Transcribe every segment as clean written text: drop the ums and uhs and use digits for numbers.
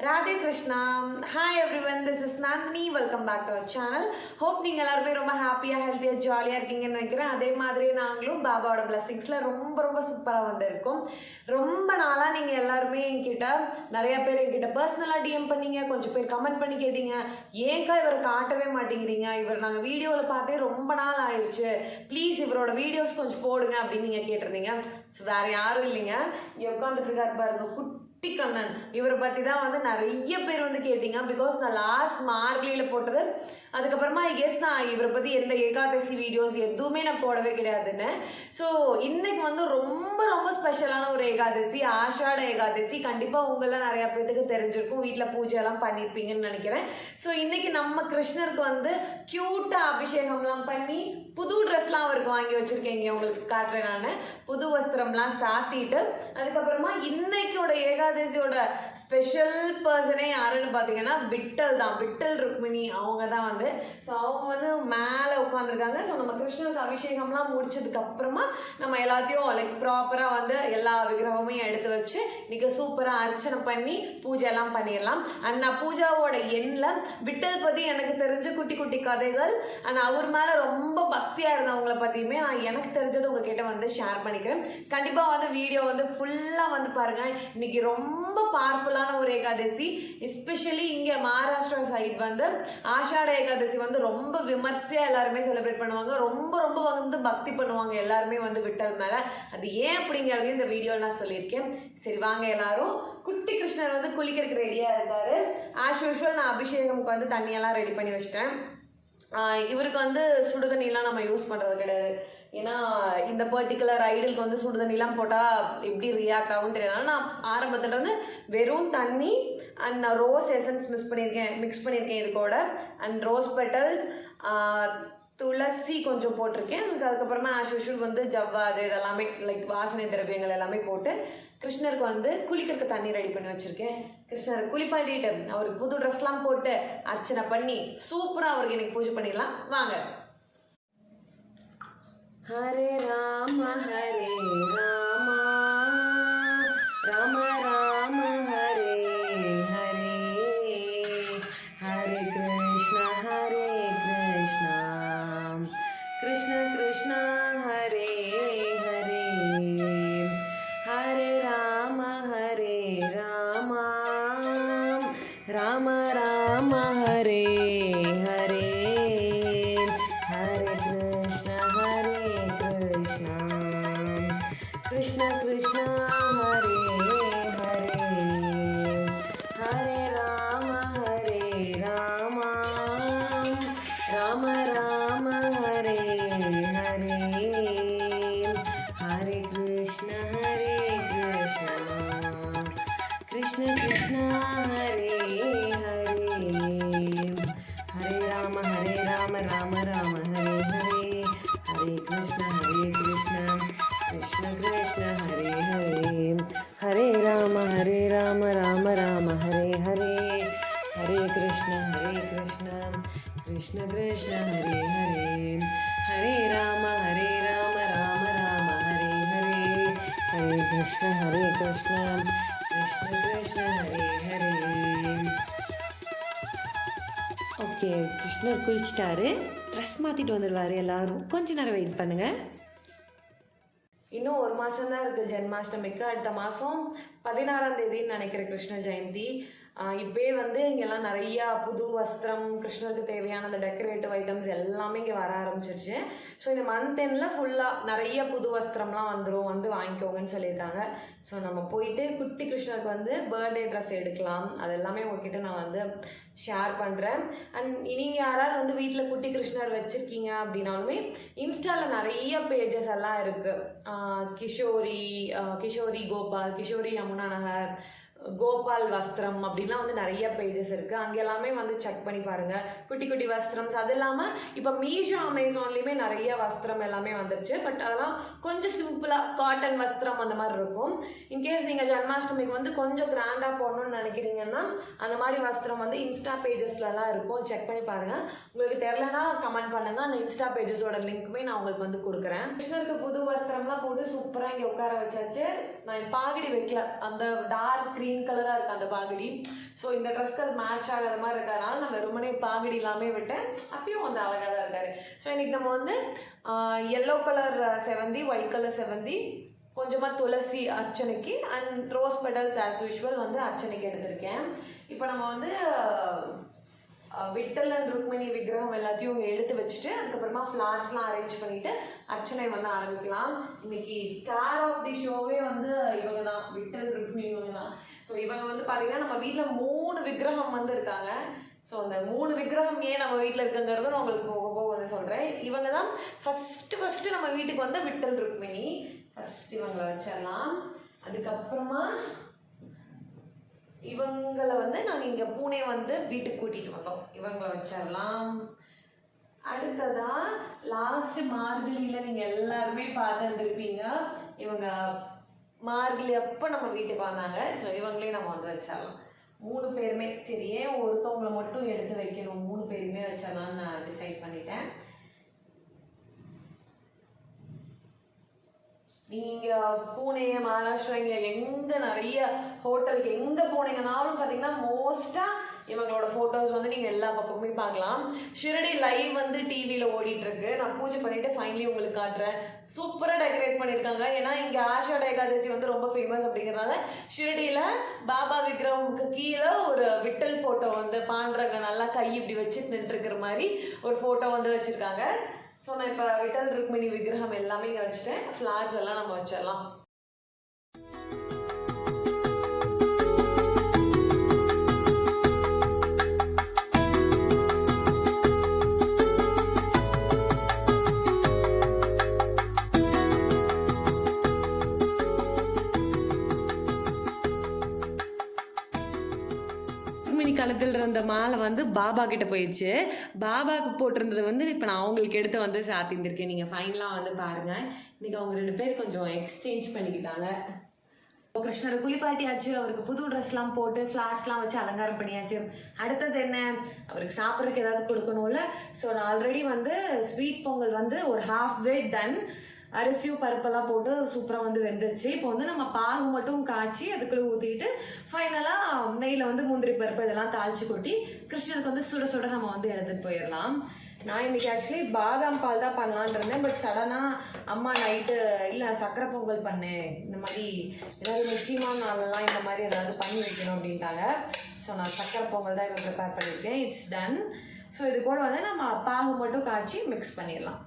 Radhe Krishna. Hi everyone, this is Nandini. Welcome back to our channel. Hope நீங்கள் எல்லாருமே ரொம்ப ஹாப்பியாக ஹெல்த்தியாக ஜாலியாக இருக்கீங்கன்னு நினைக்கிறேன். அதே மாதிரி நாங்களும் பாபாவோட பிளஸிங்ஸில் ரொம்ப சூப்பராக வந்திருக்கோம். ரொம்ப நாளாக நீங்கள் எல்லாருமே என்கிட்ட நிறைய பேர் என்கிட்ட பர்சனலாக டிஎம் பண்ணீங்க, கொஞ்சம் பேர் கமெண்ட் பண்ணி கேட்டீங்க, ஏன்க்கா இவரை காட்டவே மாட்டேங்கிறீங்க, இவர் நாங்கள் வீடியோவில் பார்த்தே ரொம்ப நாள் ஆயிடுச்சு, ப்ளீஸ் இவரோட வீடியோஸ் கொஞ்சம் போடுங்க அப்படின்னு நீங்கள் கேட்டிருந்தீங்க. ஸோ வேறு யாரும் இல்லைங்க, இங்கே உட்காந்துட்டு இருக்காரு பாருங்க கண்ணன். இவரை பற்றி தான் வந்து நிறைய பேர் வந்து கேட்டீங்க. பிகாஸ் நான் லாஸ்ட் மார்கழியில் போட்டது, அதுக்கப்புறமா நான் இவரை பற்றி எந்த ஏகாதசி வீடியோஸ் எதுவுமே நான் போடவே கிடையாதுன்னு. ஸோ இன்னைக்கு வந்து ரொம்ப ஸ்பெஷலான ஒரு ஏகாதசி, ஆஷாட ஏகாதசி. கண்டிப்பாக உங்களெலாம் நிறையா பேருக்கு தெரிஞ்சிருக்கும், வீட்டில் பூஜைலாம் பண்ணியிருப்பீங்கன்னு நினைக்கிறேன். ஸோ இன்னைக்கு நம்ம கிருஷ்ணருக்கு வந்து க்யூட்டாக அபிஷேகம்லாம் பண்ணி புது ட்ரெஸ்லாம் அவருக்கு வாங்கி வச்சுருக்கேங்க, உங்களுக்கு காட்டுறேன். நான் புது வஸ்திரம்லாம் சாத்திட்டு, அதுக்கப்புறமா இன்னைக்கோட ஏகாதசியோட ஸ்பெஷல் பர்சனே யாருன்னு பார்த்தீங்கன்னா விட்டல் தான். விட்டல் ருக்மிணி அவங்க தான் வந்து. ஸோ அவங்க வந்து மேலே உட்காந்துருக்காங்க. ஸோ நம்ம கிருஷ்ணருக்கு அபிஷேகம்லாம் முடிச்சதுக்கு அப்புறமா நம்ம எல்லாத்தையும் லைக் ப்ராப்பராக வந்து எல்லா விக்கிரகமையும் எடுத்து வச்சு இன்னைக்கு சூப்பராக அர்ச்சனை பண்ணி பூஜைலாம் பண்ணிடலாம். அண்ட் நான் பூஜாவோட எண்ணில் விட்டல் பற்றி எனக்கு தெரிஞ்ச குட்டி கதைகள் அண்ட் அவர் மேலே ரொம்ப பக்தியாக இருந்தவங்களை பற்றியுமே நான் எனக்கு தெரிஞ்சது உங்ககிட்ட வந்து ஷேர் பண்ணிக்கிறேன். கண்டிப்பாக வந்து வீடியோ வந்து ஃபுல்லாக வந்து பாருங்கள். இன்னைக்கு ரொம்ப பவர்ஃபுல்லான ஒரு ஏகாதசி. எஸ்பெஷலி இங்கே மகாராஷ்டிரா சைட் வந்து ஆஷாட ஏகாதசி வந்து ரொம்ப விமர்சையாக எல்லாருமே செலிப்ரேட் பண்ணுவாங்க. ரொம்ப வந்து பக்தி பண்ணுவாங்க எல்லாருமே வந்து விட்டல் மேலே. அது ஏன் அப்படிங்கிறதையும் இந்த வீடியோவில் நான் சொல்லியிருக்கேன். சரி வாங்க, எல்லாரும் குட்டி கிருஷ்ணர் வந்து குளிக்கிறதுக்கு ரெடியாக இருக்காரு. ஆஸ் யூஷுவல் நான் அபிஷேகமுக்கு வந்து தண்ணியெல்லாம் ரெடி பண்ணி வச்சிட்டேன். இவருக்கு வந்து சுடுதண்ணிலாம் நம்ம யூஸ் பண்ணுறது கிடையாது. ஏன்னா இந்த பர்டிகுலர் ஐடலுக்கு வந்து சுடுதண்ணிலாம் போட்டால் எப்படி ரியாக்ட் ஆகும்னு தெரியாது. நான் ஆரம்பத்தில் வந்து வெறும் தண்ணி அண்ட் நான் ரோஸ் எசன்ஸ் மிக்ஸ் பண்ணியிருக்கேன் இது கூட. அண்ட் ரோஸ் பெட்டல்ஸ், துளசி கொஞ்சம் போட்டிருக்கேன். அதுக்கப்புறமா ஆஸ் யூஷுவல் வந்து ஜவ்வாது இதெல்லாமே லைக் வாசனை திரவியங்கள் எல்லாமே போட்டு கிருஷ்ணருக்கு வந்து குளிக்கிறதுக்கு தண்ணி ரெடி பண்ணி வச்சுருக்கேன். கிருஷ்ணருக்கு குளிப்பாட்டிட்டு அவருக்கு புது ட்ரெஸ்லாம் போட்டு அர்ச்சனை பண்ணி சூப்பராக அவருக்கு இன்னைக்கு பூஜை பண்ணிடலாம். வாங்க. ஹரே ராம ஹரே ராம ராம ராம ஹரே ஹரே, ஹரே கிருஷ்ணா கிருஷ்ண கிருஷ்ண ஹரே ஹரே, ஹரே ராம ராம ராம ஹரே ஹரே, ஹரே கிருஷ்ண கிருஷ்ண ஹரே ஹரே, ஹரே ராம ராம ராம ஹரே ஹரே, ஹரே கிருஷ்ண கிருஷ்ண கிருஷ்ண ஹரே ஹரே, ஹரே ராம ராம ராம ஹரே ஹரே, ஹரே கிருஷ்ண கிருஷ்ண கிருஷ்ண ஹரே ஹரே, ஹரே ராம ராம ராம ஹரே ஹரே, ஹரே கிருஷ்ண கிருஷ்ண கிருஷ்ண ஹரே ஹரே, ஹரே ராம ராம ராம ஹரே ஹரே, ஹரே கிருஷ்ண கிருஷ்ண கிருஷ்ண ஹரே ஹரே. ஓகே, கிருஷ்ணர் குளிச்சிட்டாரு, ட்ரெஸ் மாற்றிட்டு வந்துடுவார். எல்லாரும் கொஞ்ச நேரம் வெயிட் பண்ணுங்கள். இன்னும் ஒரு மாதம் தான் இருக்குது ஜென்மாஷ்டமிக்கு. அடுத்த மாதம் 16ஆம் தேதின்னு நினைக்கிறேன் கிருஷ்ண ஜெயந்தி. இப்போயே வந்து இங்கெல்லாம் நிறையா புது வஸ்திரம், கிருஷ்ணருக்கு தேவையான அந்த டெக்கரேட்டிவ் ஐட்டம்ஸ் எல்லாமே இங்கே வர ஆரம்பிச்சிருச்சு. ஸோ இந்த மந்த் எண்டில் ஃபுல்லாக நிறைய புது வஸ்திரம்லாம் வந்துடும், வந்து வாங்கிக்கோங்கன்னு சொல்லியிருக்காங்க. ஸோ நம்ம போயிட்டு குட்டி கிருஷ்ணருக்கு வந்து பர்த்டே ட்ரெஸ் எடுக்கலாம். அது எல்லாமே உங்ககிட்ட நான் வந்து ஷேர் பண்ணுறேன். அண்ட் நீங்கள் யாராவது வந்து வீட்டில் குட்டி கிருஷ்ணர் வச்சுருக்கீங்க அப்படின்னாலுமே இன்ஸ்டாவில் நிறைய பேஜஸ் எல்லாம் இருக்குது. கிஷோரி கோபால், கிஷோரி யமுனா நகர், கோபால் வஸ்திரம் அப்படிலாம் வந்து நிறைய பேஜஸ் இருக்குது. அங்கே எல்லாமே வந்து செக் பண்ணி பாருங்கள். குட்டி வஸ்திரம்ஸ், அது இல்லாமல் இப்போ மீஷோ அமேசான்லேயுமே நிறைய வஸ்திரம் எல்லாமே வந்துருச்சு. பட் அதெல்லாம் கொஞ்சம் சிம்பிளாக காட்டன் வஸ்திரம் அந்த மாதிரி இருக்கும். இன்கேஸ் நீங்கள் ஜன்மாஷ்டமிக்கு வந்து கொஞ்சம் கிராண்டாக போடணும்னு நினைக்கிறீங்கன்னா அந்த மாதிரி வஸ்திரம் வந்து இன்ஸ்டா பேஜஸ்லலாம் இருக்கும், செக் பண்ணி பாருங்கள். உங்களுக்கு தெரிலனா கமெண்ட் பண்ணுங்கள், அந்த இன்ஸ்டா பேஜஸோட லிங்க்குமே நான் உங்களுக்கு வந்து கொடுக்குறேன். கிருஷ்ணருக்கு புது வஸ்திரம்லாம் போட்டு சூப்பராக இங்கே உட்கார வச்சாச்சு. நான் பாகடி வைக்கல, அந்த டார்க் க்ரீன் க்ரீன் கலராக இருக்குது அந்த பாகடி. ஸோ இந்த ட்ரெஸ்க்கு அது மேட்ச் ஆகாத மாதிரி இருக்கிறதுனால நான் வெறுமனே பாகடி இல்லாமல் விட்டேன். அப்பயும் வந்து அழகாக தான் இருக்காரு. ஸோ இன்றைக்கி நம்ம வந்து எல்லோ கலர் செவந்தி, ஒயிட் கலர் செவந்தி, கொஞ்சமாக துளசி அர்ச்சனைக்கு and rose petals as usual வந்து அர்ச்சனைக்கு எடுத்திருக்கேன். இப்போ நம்ம வந்து விட்டல் அண்ட் ருக்மிணி விக்கிரகம் எல்லாத்தையும் எடுத்து வச்சுட்டு அதுக்கப்புறமா ஃப்ளார்ஸ்லாம் அரேஞ்ச் பண்ணிவிட்டு அர்ச்சனை வந்து ஆரம்பிக்கலாம். இன்னைக்கு ஸ்டார் ஆஃப் தி ஷோவே வந்து இவங்க தான், விட்டல் ருக்மிணி இவங்க தான். ஸோ இவங்க வந்து பார்த்தீங்கன்னா நம்ம வீட்டில் 3 விக்கிரகம் வந்து இருக்காங்க. ஸோ அந்த 3 விக்கிரகம் ஏன் நம்ம வீட்டில் இருக்குங்கிறது நான் உங்களுக்கு போக வந்து சொல்கிறேன். இவங்க தான் ஃபஸ்ட்டு நம்ம வீட்டுக்கு வந்து விட்டல் ருக்மிணி. ஃபஸ்ட் இவங்களை வச்சிடலாம். அதுக்கப்புறமா இவங்களை வந்து நாங்கள் இங்கே பூனே வந்து வீட்டுக்கு கூட்டிகிட்டு வந்தோம். இவங்களை வச்சிடலாம். அடுத்ததாக லாஸ்ட்டு மார்கழியில் நீங்கள் எல்லாருமே பார்த்துருந்துருப்பீங்க. இவங்க மார்கழி அப்போ நம்ம வீட்டுக்கு வந்தாங்க. ஸோ இவங்களையும் நம்ம வந்து வச்சிடலாம். 3 பேருமே சரி, ஏன் ஒருத்தவங்களை மட்டும் எடுத்து வைக்கணும், 3 பேருமே வச்சிடலான்னு நான் டிசைட் பண்ணிட்டேன். நீங்கள் பூனே, மகாராஷ்டிரா, இங்கே எங்கே நிறைய ஹோட்டலுக்கு எங்கே போனீங்கன்னாலும் பார்த்தீங்கன்னா மோஸ்ட்டாக இவங்களோட ஃபோட்டோஸ் வந்து நீங்கள் எல்லா பக்கமுமே பார்க்கலாம். ஷிரடி லைவ் வந்து டிவியில் ஓடிட்டுருக்கு. நான் பூஜை பண்ணிவிட்டு ஃபைனலி உங்களுக்கு காட்டுறேன். சூப்பராக டெக்கரேட் பண்ணியிருக்காங்க. ஏன்னா இங்கே ஆஷாட ஏகாதசி வந்து ரொம்ப ஃபேமஸ் அப்படிங்கிறனால ஷிரடியில் பாபா விக்ரமுக்கு கீழே ஒரு விட்டல் ஃபோட்டோ வந்து பாண்டுறங்க நல்லா கை இப்படி வச்சு நின்றுருக்கிற மாதிரி ஒரு ஃபோட்டோ வந்து வச்சுருக்காங்க. ஸோ நான் இப்போ விட்டல் ருக்மிணி விக்கிரகம் எல்லாமே இங்கே வச்சுட்டேன். ஃப்ளார்ஸ் எல்லாம் நம்ம வச்சிடலாம். காலத்தில் இருந்த மாலை வந்து பாபா கிட்ட போயிடுச்சு. பாபாவுக்கு போட்டிருந்தது வந்து இப்போ நான் அவங்களுக்கு எடுத்து வந்து சாத்திருந்திருக்கேன். நீங்கள் ஃபைனலாக வந்து பாருங்கள். இன்றைக்கி அவங்க 2 பேர் கொஞ்சம் எக்ஸ்சேஞ்ச் பண்ணிக்கிட்டாங்க. கிருஷ்ணரை குளிப்பாட்டியாச்சு, அவருக்கு புது ட்ரெஸ்லாம் போட்டு ஃப்ளார்ஸ்லாம் வச்சு அலங்காரம் பண்ணியாச்சு. அடுத்தது என்ன, அவருக்கு சாப்பிட்றதுக்கு ஏதாவது கொடுக்கணும்ல. ஸோ நான் ஆல்ரெடி வந்து ஸ்வீட் பொங்கல் வந்து ஒரு ஹாஃப் வே டன். அரிசியும் பருப்பெல்லாம் போட்டு சூப்பராக வந்து வெந்துருச்சு. இப்போ வந்து நம்ம பாகு மட்டும் காய்ச்சி அதுக்குள்ளே ஊற்றிட்டு ஃபைனலாக நெய்யில் வந்து முந்திரி பருப்பு இதெல்லாம் தாளித்து கொட்டி கிருஷ்ணருக்கு வந்து சுட சுட நம்ம வந்து எடுத்துகிட்டு போயிடலாம். நான் இன்றைக்கி ஆக்சுவலி பாதாம் பால் தான் பண்ணலான் இருந்தேன். பட் சடனாக அம்மா நைட்டு இல்லை சக்கரை பொங்கல் பண்ணேன், இந்த மாதிரி ஏதாவது முக்கியமான நாளெல்லாம் இந்த மாதிரி ஏதாவது பண்ணி வைக்கணும் அப்படின்ட்டாங்க. ஸோ நான் சக்கரை பொங்கல் தான் இப்போ ப்ரிப்பேர் பண்ணியிருக்கேன். It's done. ஸோ இது கூட வந்து நம்ம பாகு மட்டும் காய்ச்சி மிக்ஸ் பண்ணிடலாம்.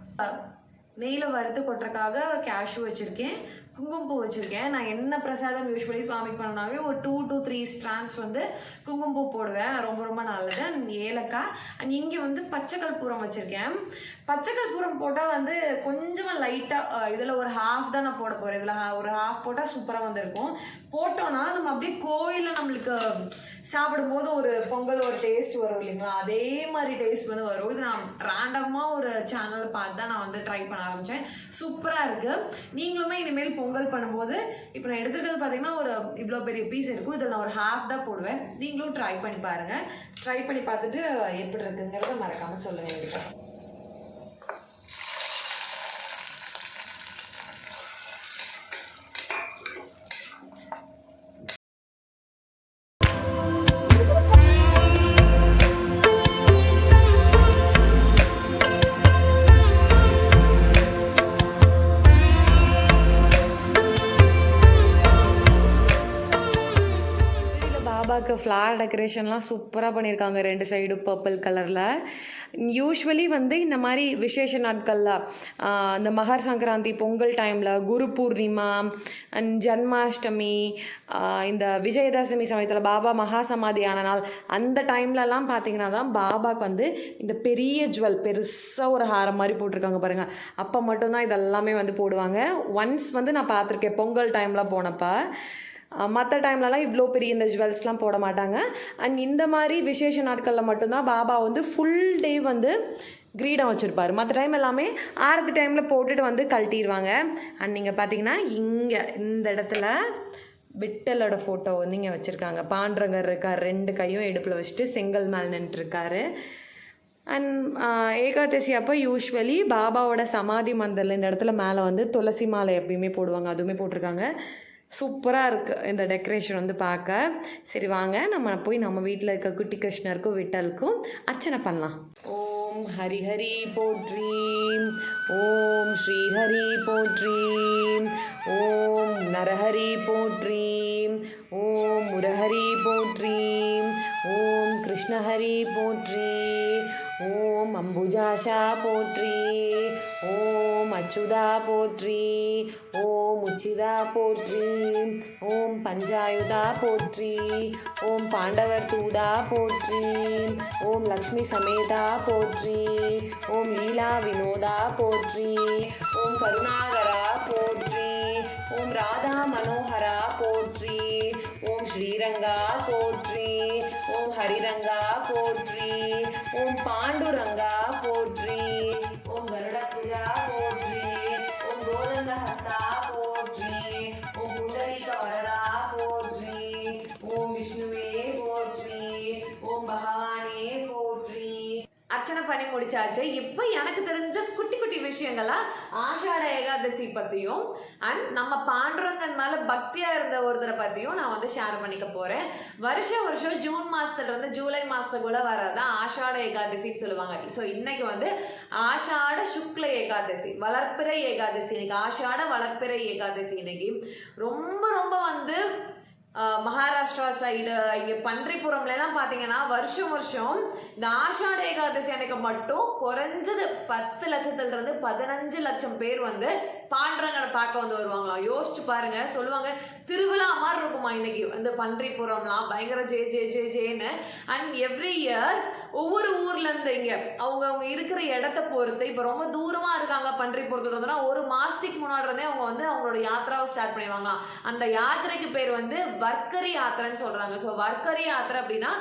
நெய்யில் வறுத்து கொட்டுறக்காக கேஷ்யூ வச்சுருக்கேன், குங்குமப்பூ வச்சுருக்கேன். நான் என்ன பிரசாதம் யூஸ்வலி சுவாமிக்கு பண்ணாவே ஒரு 2 to 3 ஸ்ட்ராண்ட்ஸ் வந்து குங்குமப்பூ போடுவேன். ரொம்ப ரொம்ப நல்லது. அண்ட் ஏலக்காய் அண்ட் இங்கே வந்து பச்சை கற்பூரம் வச்சுருக்கேன். பச்சை கற்பூரம் போட்டால் வந்து கொஞ்சமாக லைட்டாக இதில் ஒரு ஹாஃப் தான் நான் போட போகிறேன். இதில் ஒரு ஹாஃப் போட்டால் சூப்பராக வந்துருக்கும். போட்டோன்னா நம்ம அப்படியே கோயிலில் நம்மளுக்கு சாப்பிடும்போது ஒரு பொங்கல் ஒரு டேஸ்ட் வரும் இல்லைங்களா, அதே மாதிரி டேஸ்ட் வந்து வரும். இது நான் ரேண்டமாக ஒரு சேனல் பார்த்து தான் நான் வந்து ட்ரை பண்ண ஆரம்பித்தேன். சூப்பராக இருக்குது. நீங்களுமே இனிமேல் பொங்கல் பண்ணும்போது இப்போ நான் எடுத்துக்கிறது பார்த்தீங்கன்னா ஒரு இவ்வளோ பெரிய பீஸ் இருக்கும். இதில் நான் ஒரு ஹாஃப் தான் போடுவேன். நீங்களும் ட்ரை பண்ணி பாருங்கள். ட்ரை பண்ணி பார்த்துட்டு எப்படி இருக்குங்கிறத மறக்காமல் சொல்லுங்கள் என்கிட்ட. ஃப்ளார் டெக்கரேஷன்லாம் சூப்பராக பண்ணியிருக்காங்க. 2 சைடு பர்பிள் கலரில். யூஸ்வலி வந்து இந்த மாதிரி விசேஷ நாட்களில் இந்த மகர சங்கராந்தி பொங்கல் டைமில், குரு பூர்ணிமா அண்ட் ஜன்மாஷ்டமி, இந்த விஜயதசமி சமயத்தில் பாபா மகா சமாதியான நாள், அந்த டைம்லலாம் பார்த்திங்கன்னா தான் பாபாவுக்கு வந்து இந்த பெரிய ஜுவல் பெருசாக ஒரு ஹாரம் மாதிரி போட்டிருக்காங்க பாருங்கள். அப்போ மட்டும்தான் இதெல்லாமே வந்து போடுவாங்க. ஒன்ஸ் வந்து நான் பார்த்துருக்கேன் பொங்கல் டைமில் போனப்போ. மற்ற டைம்லலாம் இவ்வளோ பெரிய இந்த ஜுவல்ஸ்லாம் போட மாட்டாங்க. அண்ட் இந்த மாதிரி விசேஷ நாட்களில் மட்டும்தான் பாபா வந்து ஃபுல் டே வந்து கிரீடம் வச்சுருப்பார். மற்ற டைம் எல்லாமே ஆரத்தி டைமில் போட்டுட்டு வந்து கழட்டிடுவாங்க. அண்ட் நீங்கள் பார்த்தீங்கன்னா இங்கே இந்த இடத்துல விட்டலோட ஃபோட்டோ வந்து இங்கே வச்சுருக்காங்க. பாண்டரங்கர் இருக்கார், 2 கையும் இடுப்பில் வச்சுட்டு செங்கல் மேல் நின்றுருக்காரு. அண்ட் ஏகாதசி அப்போ யூஸ்வலி பாபாவோட சமாதி மந்திரில் இந்த இடத்துல மேலே வந்து துளசி மாலை எப்பயுமே போடுவாங்க, அதுவுமே போட்டிருக்காங்க. சூப்பராக இருக்குது இந்த டெக்கரேஷன் வந்து பார்க்க. சரி வாங்க நம்ம போய் நம்ம வீட்டில் இருக்க குட்டி கிருஷ்ணருக்கும் விட்டலுக்கும் அர்ச்சனை பண்ணலாம். ஓம் ஹரிஹரி போற்றி, ஓம் ஸ்ரீஹரி போற்றி, ஓம் நரஹரி போற்றி, ஓம் முரஹரி போற்றி, ஓம் கிருஷ்ணஹரி போற்றி, ஓம் அம்புஜாஷா போற்றி, ஓம் அச்சுதா போற்றி, ஓம் உச்சிதா போற்றி, ஓம் பஞ்சாயுதா போற்றி, ஓம் பாண்டவர் தூதா போற்றி, ஓம் லக்ஷ்மி சமேதா போற்றி, ஓம் லீலா வினோதா போற்றி, ஓம் கருணாகரா போற்றி, ஓம் ராதா மனோகரா போற்றி, ஓம் ஸ்ரீரங்கா போற்றி, ஓம் ஹரிரங்கா போற்றி, ஓம் பாண்டுரங்கா போற்றி, ஓம் கருடகுஜா போற்றி, ஓம் கோதண்டஹஸ்தா போற்றி, ஓம் புண்டரீக வரதா போற்றி, ஓம் விஷ்ணுவே போற்றி, ஓம் பகவானே போற்றி. அர்ச்சனை பண்ணி முடிச்சாச்சு. இப்போ எனக்கு தெரிஞ்ச குட்டி குட்டி விஷயங்கள்லாம் ஆஷாட ஏகாதசி பற்றியும் அண்ட் நம்ம பாண்டுரங்கன் மேலே பக்தியாக இருந்த ஒருத்தரை பற்றியும் நான் வந்து ஷேர் பண்ணிக்க போகிறேன். வருஷம் ஜூன் மாதத்துலேருந்து ஜூலை மாதத்துக்குள்ளே வரதான் ஆஷாட ஏகாதசின்னு சொல்லுவாங்க. ஸோ இன்னைக்கு வந்து ஆஷாட சுக்ல ஏகாதசி, வளர்ப்பிறை ஏகாதசி. இன்னைக்கு ஆஷாட வளர்ப்பிறை ஏகாதசி. இன்னைக்கு ரொம்ப ரொம்ப வந்து மகாராஷ்டிரா சைடு இங்கே பன்றிபுரம்லாம் பார்த்தீங்கன்னா வருஷம் இந்த ஆஷாட ஏகாதசி அன்னைக்கு மட்டும் குறைஞ்சது 10 லட்சத்துலேருந்து 15 லட்சம் பேர் வந்து பாண்டுரங்கனை பார்க்க வந்து வருவாங்களாம். யோசிச்சு பாருங்க. சொல்லுவாங்க திருவிழா மாதிரி இருக்குமா இன்னைக்கு வந்து பன்றிபுரம்லாம் பயங்கர ஜேன்னு. அண்ட் எவ்ரி இயர் ஒவ்வொரு ஊர்லேருந்து இங்கே அவங்க இருக்கிற இடத்த பொறுத்து, இப்போ ரொம்ப தூரமாக இருக்காங்க பன்றிபுரத்துல இருந்தோன்னா ஒரு மாதத்துக்கு முன்னாடி இருந்தே அவங்க வந்து அவங்களோட யாத்திராவை ஸ்டார்ட் பண்ணிடுவாங்களாம். அந்த யாத்திரைக்கு பேர் வந்து வர்க்கரி யாத்திரைன்னு சொல்கிறாங்க. ஸோ வர்க்கரி யாத்திரை அப்படின்னா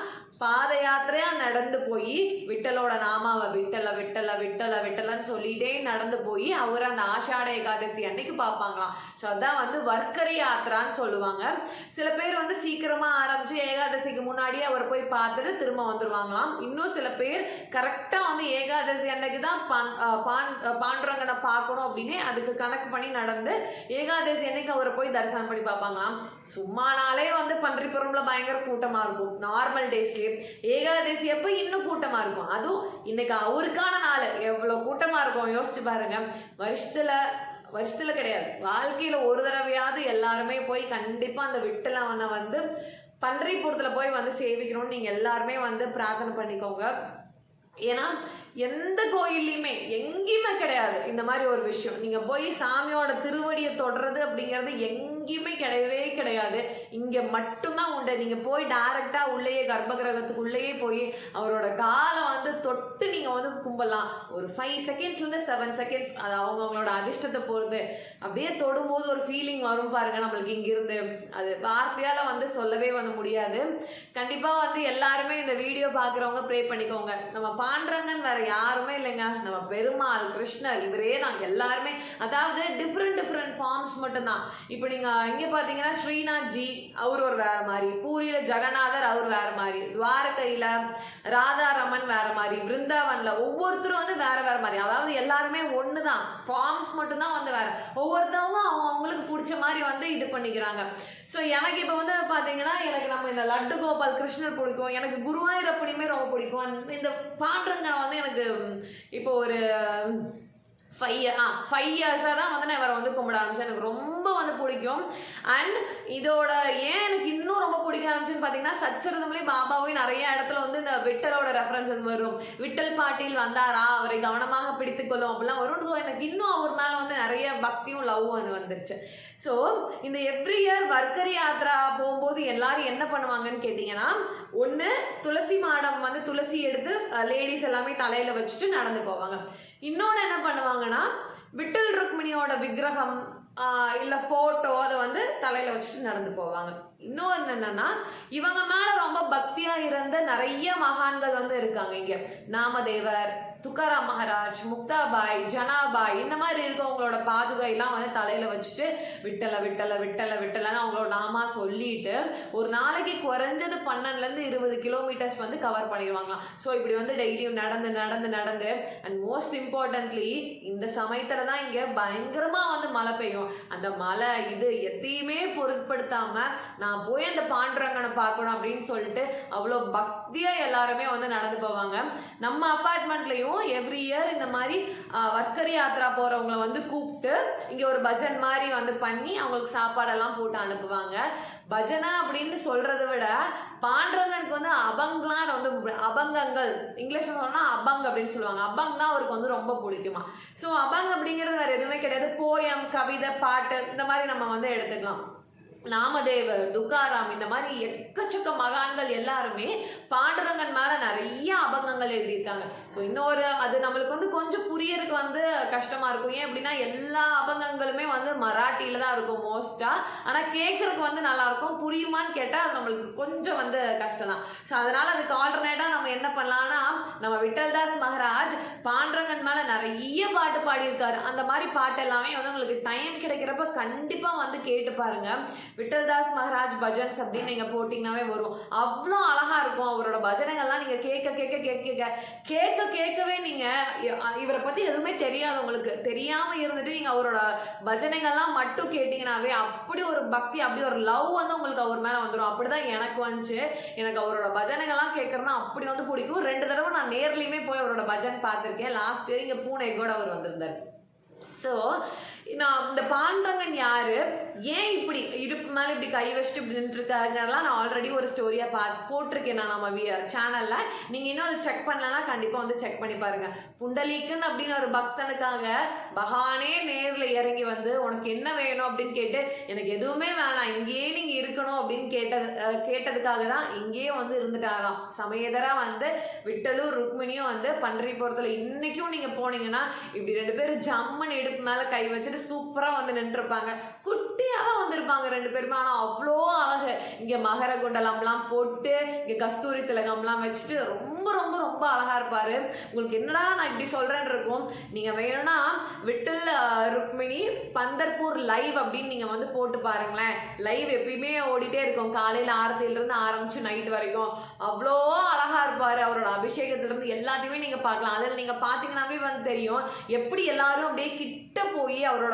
பாத யாத்திரையா நடந்து போய் விட்டலோட நாமாவை விட்டல விட்டல விட்டல விட்டலன்னு சொல்லிட்டே நடந்து போய் அவர் அந்த ஆஷாட ஏகாதசி அன்னைக்கு பார்ப்பாங்களாம். ஸோ அதான் வந்து வர்க்கரி யாத்திரான்னு சொல்லுவாங்க. சில பேர் வந்து சீக்கிரமா ஆரம்பிச்சு ஏகாதசிக்கு முன்னாடியே அவர் போய் பார்த்துட்டு திரும்ப வந்துருவாங்களாம். இன்னும் சில பேர் கரெக்டா வந்து ஏகாதசி அன்னைக்கு தான் பாண்டுரங்கனை பார்க்கணும் அப்படின்னு அதுக்கு கணக்கு பண்ணி நடந்து ஏகாதசி அன்னைக்கு அவரை போய் தரிசனம் பண்ணி பார்ப்பாங்களாம். சும்மானாலே வந்து பன்றிபுரம்ல பயங்கர கூட்டமா இருக்கும் நார்மல் டேஸ்லயே. ஏகாதசி அப்ப இன்னும் கூட்டமா இருக்கும். அதுவும் இன்னைக்கு அவருக்கான நாள் எவ்வளவு கூட்டமா இருக்கும் யோசிச்சு பாருங்க. வருஷத்துல கிடையாது, வாழ்க்கையில ஒரு தடவையாவது எல்லாருமே போய் கண்டிப்பா அந்த விட்டலவனை வந்து பன்றிபுரத்துல போய் வந்து சேவிக்கணும்னு நீங்க எல்லாருமே வந்து பிரார்த்தனை பண்ணிக்கோங்க. ஏன்னா எந்த கோயில்லையுமே எங்கேயுமே கிடையாது இந்த மாதிரி ஒரு விஷயம். நீங்க போய் சாமியோட திருவடியை தொடர்றது அப்படிங்கிறது எங்கேயுமே கிடையவே கிடையாது. இங்க மட்டும்தான் உண்டு. நீங்க போய் டைரக்டா உள்ளேயே கர்ப்ப கிரகத்துக்குள்ளேயே போய் அவரோட காலை வந்து தொட்டு நீங்க வந்து கும்பலாம். ஒரு 5 செகண்ட்ஸ்லேருந்து 7 செகண்ட்ஸ், அது அவங்களோட அதிர்ஷ்டத்தை பொறுத்து. அப்படியே தொடும்போது ஒரு ஃபீலிங் வரும் பாருங்க நம்மளுக்கு இங்கிருந்து. அது வார்த்தையால வந்து சொல்லவே வந்து முடியாது. கண்டிப்பா வந்து எல்லாருமே இந்த வீடியோ பாக்குறவங்க ப்ரே பண்ணிக்கோங்க. நம்ம பாண்டுரங்கன் வேற யாருமே இல்லைங்க, நம்ம பெருமாள் கிருஷ்ணர் இவரே நாங்க எல்லாருமே. அதாவது டிஃப்ரெண்ட் ஃபார்ம்ஸ் மட்டும்தான். இப்போ நீங்க இங்க பாத்தீங்கன்னா ஸ்ரீநாத் ஜி அவர் ஒரு வேற மாதிரி, பூரியில ஜெகநாதர் அவர் வேற மாதிரி, துவாரகையில ராதாரமன் வேற மாதிரி, விருந்தாவன்ல ஒவ்வொருத்தரும் வந்து வேற மாதிரி. அதாவது எல்லாருமே ஒண்ணுதான், ஃபார்ம்ஸ் மட்டும்தான் வந்து வேற. ஒவ்வொருத்தவங்க அவங்களுக்கு பிடிச்ச மாதிரி வந்து இது பண்ணிக்கிறாங்க. ஸோ எனக்கு இப்போ வந்து பார்த்தீங்கன்னா எனக்கு நம்ம இந்த லட்டு கோபால் கிருஷ்ணர் பிடிக்கும், எனக்கு குருவாயூரப்பனையுமே ரொம்ப பிடிக்கும். இந்த பாண்டுரங்கனை வந்து எனக்கு இப்போ ஒரு 5 இயர்ஸாக தான் வந்து நான் இவரை வந்து கும்பிட ஆரம்பிச்சேன். எனக்கு ரொம்ப வந்து பிடிக்கும். அண்ட் இதோட ஏன் எனக்கு இன்னும் ரொம்ப பிடிக்க ஆரம்பிச்சுன்னு பார்த்தீங்கன்னா சச்சரிதம்லேயும் பாபாவையும் நிறைய இடத்துல வந்து இந்த விட்டலோட ரெஃபரன்சஸ் வரும். விட்டல் பாட்டில் வந்தாரா அவரை கவனமாக பிடித்துக்கொள்ளும் அப்படிலாம் வரும். ஸோ எனக்கு இன்னும் அவர் மேலே வந்து நிறைய பக்தியும் லவ்வும் வந்து வந்துருச்சு. ஸோ இந்த எவ்ரி இயர் வர்க்கரி யாத்ரா போகும்போது எல்லாரும் என்ன பண்ணுவாங்கன்னு கேட்டிங்கன்னா, ஒன்று துளசி மாடம் வந்து துளசி எடுத்து லேடிஸ் எல்லாமே தலையில் வச்சுட்டு நடந்து போவாங்க. இன்னொன்று என்ன பண்ணுவாங்கன்னா விட்டல் ருக்மிணியோட விக்கிரகம் இல்லை ஃபோட்டோ அதை வந்து தலையில் வச்சுட்டு நடந்து போவாங்க. இன்னொன்று என்னன்னா இவங்க மேலே ரொம்ப பக்தியாக இருந்த நிறைய மகான்கள் வந்து இருக்காங்க. இங்கே நாமதேவர், துக்காராம் மகாராஜ், முக்தாபாய், ஜனாபாய் இந்த மாதிரி இருக்கவங்களோட பாதுகையெல்லாம் வந்து தலையில வச்சுட்டு விட்டல விட்டல விட்டல விட்டலன்னு அவங்களோட நாமா சொல்லிட்டு ஒரு நாளைக்கு குறைஞ்சது 12-20 கிலோமீட்டர்ஸ் வந்து கவர் பண்ணிடுவாங்களாம். ஸோ இப்படி வந்து டெய்லியும் நடந்து நடந்து நடந்து அண்ட் மோஸ்ட் இம்பார்ட்டன்ட்லி இந்த சமயத்துல தான் இங்க பயங்கரமா வந்து மழை பெய்யும். அந்த மழை இது எதையுமே பொருட்படுத்தாம நான் போய் அந்த பாண்டுரங்கனை பார்க்கணும் அப்படின்னு சொல்லிட்டு அவ்வளோ பக்தியா எல்லாருமே வந்து நடந்து போவாங்க. நம்ம அப்பார்ட்மெண்ட்லயும் எவ்ரி இயர் இந்த மாதிரி வர்க்கரி யாத்ரா போறவங்களை வந்து கூப்பிட்டு இங்க ஒரு பஜன் மாதிரி வந்து பண்ணி அவங்களுக்கு சாப்பாடெல்லாம் போட்டு அனுப்புவாங்க. பஜனை அப்படின்னு சொல்றதை விட பாண்டுரங்கனுக்கு வந்து அபங்லாம் வந்து அபங்கங்கள் இங்கிலீஷ்ல சொன்னா அபங் அப்படின்னு சொல்லுவாங்க. அபங் தான் அவருக்கு வந்து ரொம்ப பிடிக்குமா. ஸோ அபங் அப்படிங்கிறது வேற எதுவுமே கிடையாது. போயம், கவிதை, பாட்டு இந்த மாதிரி நம்ம வந்து எடுத்துக்கலாம். நாமதேவர், துக்காராம் இந்த மாதிரி எக்கச்சக்க மகான்கள் எல்லாருமே பாண்டுரங்கன் மேல நிறைய அபங்கங்கள் எழுதியிருக்காங்க. ஸோ இன்னொரு அது நம்மளுக்கு வந்து கொஞ்சம் புரியறதுக்கு வந்து கஷ்டமா இருக்கும். ஏன் அப்படின்னா எல்லா அபங்கங்களுமே வந்து மராட்டியில தான் இருக்கும் மோஸ்டா. ஆனா கேட்கறதுக்கு வந்து நல்லா இருக்கும். புரியுமான்னு கேட்டா அது நம்மளுக்கு கொஞ்சம் வந்து கஷ்டம் தான். ஸோ அதனால அதுக்கு ஆல்டர்னேட்டா நம்ம என்ன பண்ணலாம்னா நம்ம விட்டல்தாஸ் மகாராஜ் பாண்டுரங்கன் மேல நிறைய பாட்டு பாடியிருக்காரு. அந்த மாதிரி பாட்டு எல்லாமே வந்து உங்களுக்கு டைம் கிடைக்கிறப்ப கண்டிப்பா வந்து கேட்டு பாருங்க. விட்டல்தாஸ் மகாராஜ் பஜன்ஸ் அப்படின்னு நீங்க போட்டீங்கன்னாவே வரும். அவ்வளோ அழகா இருக்கும் அவரோட பஜனைகள்லாம். நீங்க கேட்க கேட்க கேட்க கேட்க கேட்கவே நீங்க இவரை பத்தி எதுவுமே தெரியாது உங்களுக்கு தெரியாம இருந்துட்டு நீங்க அவரோட பஜனைகள்லாம் மட்டும் கேட்டீங்கன்னாவே அப்படி ஒரு பக்தி, அப்படி ஒரு லவ் வந்து உங்களுக்கு அவர் மேல வந்துடும். அப்படிதான் எனக்கு வந்துச்சு. எனக்கு அவரோட பஜனைகள்லாம் கேட்கறதுனா அப்படி வந்து பிடிக்கும். 2 தடவை நான் நேர்லயுமே போய் அவரோட பஜன் பார்த்திருக்கேன். லாஸ்ட் இயர் இங்க பூனே கூட அவர் வந்திருந்தார். ஸோ நான் இந்த பாண்டுரங்கன் யாரு, ஏன் இப்படி இடுப்பு மேலே இப்படி கை வச்சுட்டு இப்படி நின்றுருக்காருங்கலாம் நான் ஆல்ரெடி ஒரு ஸ்டோரியாக போட்டிருக்கேன் நான் நம்ம சேனலில். நீங்கள் இன்னும் அதை செக் பண்ணலன்னா கண்டிப்பாக வந்து செக் பண்ணி பாருங்கள். புண்டலீகன் அப்படின்னு ஒரு பக்தனுக்காக பகவானே நேரில் இறங்கி வந்து உனக்கு என்ன வேணும் அப்படின்னு கேட்டு எனக்கு எதுவுமே வேணாம் இங்கேயே நீங்கள் இருக்கணும் அப்படின்னு கேட்டதுக்காக தான் இங்கேயே வந்து இருந்துட்டாராம். சமேதராக வந்து விட்டலும் ருக்மிணியும் வந்து பண்டரிபுரத்தில் இன்னைக்கும் நீங்கள் போனீங்கன்னா இப்படி 2 பேரும் ஜம்மன் இடுப்பு மேலே கை வச்சுட்டு சூப்பரா வந்து நின்றுருப்பாங்க. குட்டியா தான் வந்திருப்பாங்க 2 பேருமே. ஆனா அவ்வளோ அழகு. இங்க மகர குண்டலம்லாம் போட்டு இங்க கஸ்தூரி திலகம்லாம் வச்சுட்டு ரொம்ப ரொம்ப ரொம்ப அழகா இருப்பாரு. உங்களுக்கு என்னடா நான் இப்படி சொல்றேன்னு இருக்கும். நீங்க வேணும்னா விட்டல் ருக்மிணி பந்தர்பூர் லைவ் அப்படின்னு நீங்க வந்து போட்டு பாருங்களேன். லைவ் எப்பயுமே ஓடிட்டே இருக்கும். காலையில ஆரத்தில இருந்து ஆரம்பிச்சு நைட் வரைக்கும் அவ்வளோ அழகா இருப்பாரு. அவரோட அபிஷேகத்துல இருந்து எல்லாத்தையுமே நீங்க பார்க்கலாம். அதில் நீங்க பாத்தீங்கன்னாவே வந்து தெரியும் எப்படி எல்லாரும் அப்படியே கிட்ட போய் அவரோட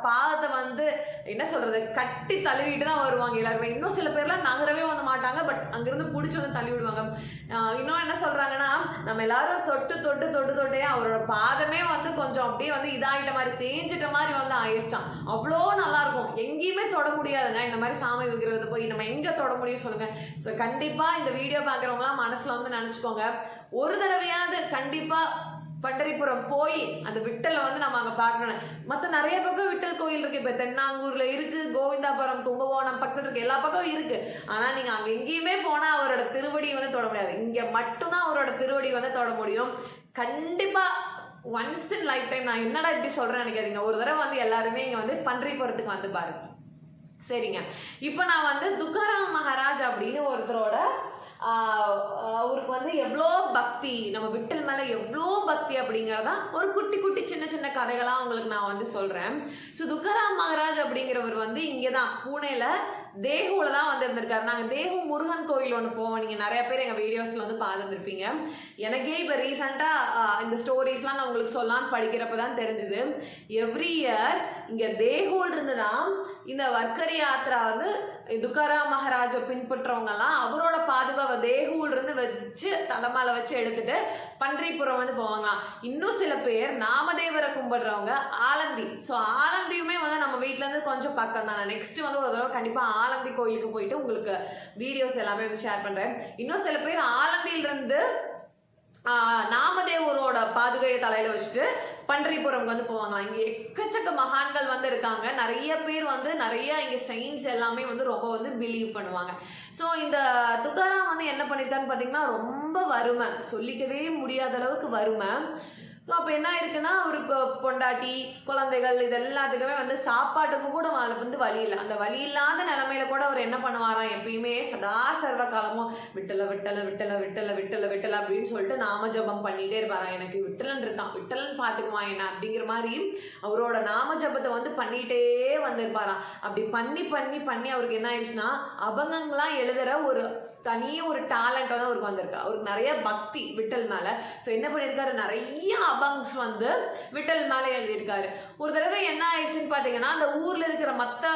பாதத்தை வந்து என்ன சொல்றது கட்டி தழுவிட்டு தான் வருவாங்க எல்லாருமே. இன்னும் சில பேர்லாம் நகரவே வந்து மாட்டாங்க. பட் அங்கிருந்து பிடிச்சி வந்து தள்ளி விடுவாங்க. இன்னும் என்ன சொல்றாங்கன்னா நம்ம எல்லாரும் தொட்டு தொட்டு தொட்டு தொட்டே அவரோட பாதமே வந்து கொஞ்சம் அப்படியே வந்து இதாகிட்ட மாதிரி தேஞ்சிட்ட மாதிரி வந்து ஆயிடுச்சான். அவ்வளோ நல்லா இருக்கும். எங்கேயுமே தொட முடியாதுங்க. இந்த மாதிரி சாமி விக்கிரத்தை போய் நம்ம எங்க தொட முடியும் சொல்லுங்க. ஸோ கண்டிப்பா இந்த வீடியோ பார்க்குறவங்களாம் மனசுல வந்து நினைச்சுக்கோங்க. ஒரு தடவையாவது கண்டிப்பா பண்டரிபுரம் போய் அந்த விட்டலை வந்து நம்ம அங்கே பார்க்கணும். மற்ற நிறைய பக்கம் விட்டல் கோயில் இருக்கு. இப்போ தென்னாங்கூர்ல இருக்கு, கோவிந்தாபுரம், கும்பகோணம் பக்கத்துல இருக்கு, எல்லா பக்கம் இருக்கு. ஆனா நீங்க அங்க எங்கேயுமே போனா அவரோட திருவடியை வந்து தொட முடியாது. இங்க மட்டும்தான் அவரோட திருவடி வந்து தொட முடியும். கண்டிப்பா ஒன்ஸ் இன் லைஃப் டைம். நான் என்னடா இப்படி சொல்றேன்னு நினைக்காதீங்க. ஒரு தடவை வந்து எல்லாருமே இங்க வந்து பண்டரிபுரத்துக்கு வந்து பாருங்க. சரிங்க. இப்போ நான் வந்து துக்காராம் மகாராஜ் அப்படின்னு ஒருத்தரோட அவருக்கு வந்து எவ்வளோ பக்தி, நம்ம விட்டல் மேலே எவ்வளோ பக்தி அப்படிங்கிறதா ஒரு குட்டி குட்டி சின்ன சின்ன கதைகளாக உங்களுக்கு நான் வந்து சொல்கிறேன். ஸோ துக்காராம் மகாராஜ் அப்படிங்கிறவர் வந்து இங்கே தான் பூனேல தேகுல தான் வந்து இருந்திருக்காரு. நாங்கள் தேகு முருகன் கோயில் ஒன்று போவோம். நீங்கள் நிறைய பேர் எங்கள் வீடியோஸில் வந்து பார்த்துருப்பீங்க. எனக்கே இப்போ ரீசெண்டாக இந்த ஸ்டோரிஸ்லாம் நான் உங்களுக்கு சொல்லான்னு படிக்கிறப்ப தான் தெரிஞ்சுது. எவ்ரி இயர் இங்கே தேகுல இருந்து தான் இந்த வர்க்கரி யாத்ரா வந்து துக்காராம் மகாராஜை பின்பற்றவங்கலாம் அவரோட பாதுகாவை தேகுல இருந்து வச்சு தலைமையில வச்சு எடுத்துட்டு பண்டரிபுரம் வந்து போவாங்களாம். இன்னும் சில பேர் நாமதேவரை கும்பிடுறவங்க ஆலந்தி. ஸோ ஆலந்தியுமே வந்து நம்ம வீட்டுல இருந்து கொஞ்சம் பக்கம் தான். நெக்ஸ்ட் வந்து ஒரு தடவை கண்டிப்பா ஆலந்தி கோயிலுக்கு போயிட்டு உங்களுக்கு வீடியோஸ் எல்லாமே வந்து ஷேர் பண்றேன். இன்னும் சில பேர் ஆலந்தியில இருந்து நாமதேவரோட பாதுகையை தலையில வச்சுட்டு பண்டரிபுரம் வந்து போவாங்க. இங்க எக்கச்சக்க மகான்கள் வந்து இருக்காங்க. நிறைய பேர் வந்து நிறைய இங்க சயின்ஸ் எல்லாமே வந்து ரொம்ப வந்து பிலீவ் பண்ணுவாங்க. ஸோ இந்த துக்காராம் வந்து என்ன பண்ணிருக்கான்னு பாத்தீங்கன்னா ரொம்ப வறுமை, சொல்லிக்கவே முடியாத அளவுக்கு வறுமை. ஸோ அப்போ என்ன இருக்குன்னா அவருக்கு பொண்டாட்டி குழந்தைகள் இது எல்லாத்துக்குமே வந்து சாப்பாட்டுக்கு கூட வந்து வழி இல்லை. அந்த வழி இல்லாத நிலைமையில கூட அவர் என்ன பண்ணுவாராம், எப்பயுமே சதா சர்வ காலமும் விட்டல விட்டல விட்டல விட்டல விட்டல விட்டல அப்படின்னு சொல்லிட்டு நாம ஜபம் பண்ணிட்டே இருப்பாராம். எனக்கு விட்டலன் இருக்கான், விட்டலன் பார்த்துக்குவான் என்ன அப்படிங்கிற மாதிரி அவரோட நாம ஜபத்தை வந்து பண்ணிட்டே வந்திருப்பாராம். அப்படி பண்ணி பண்ணி பண்ணி அவருக்கு என்ன ஆயிடுச்சுன்னா அபங்கங்கள்லாம் எழுதுற ஒரு தனியே ஒரு டேலண்ட் வந்து அவருக்கு வந்திருக்கு. அவருக்கு நிறைய பக்தி விட்டல் மேல. ஸோ என்ன பண்ணியிருக்காரு, நிறைய அபங்ஸ் வந்து விட்டல் மேல எழுதியிருக்காரு. ஒரு தடவை என்ன ஆயிடுச்சுன்னு பார்த்தீங்கன்னா, அந்த ஊர்ல இருக்கிற மற்ற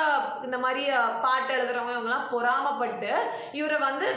இந்த மாதிரி பாட்டு எழுதுறவங்க இவங்கெல்லாம் பொறாமப்பட்டு இவரை வந்து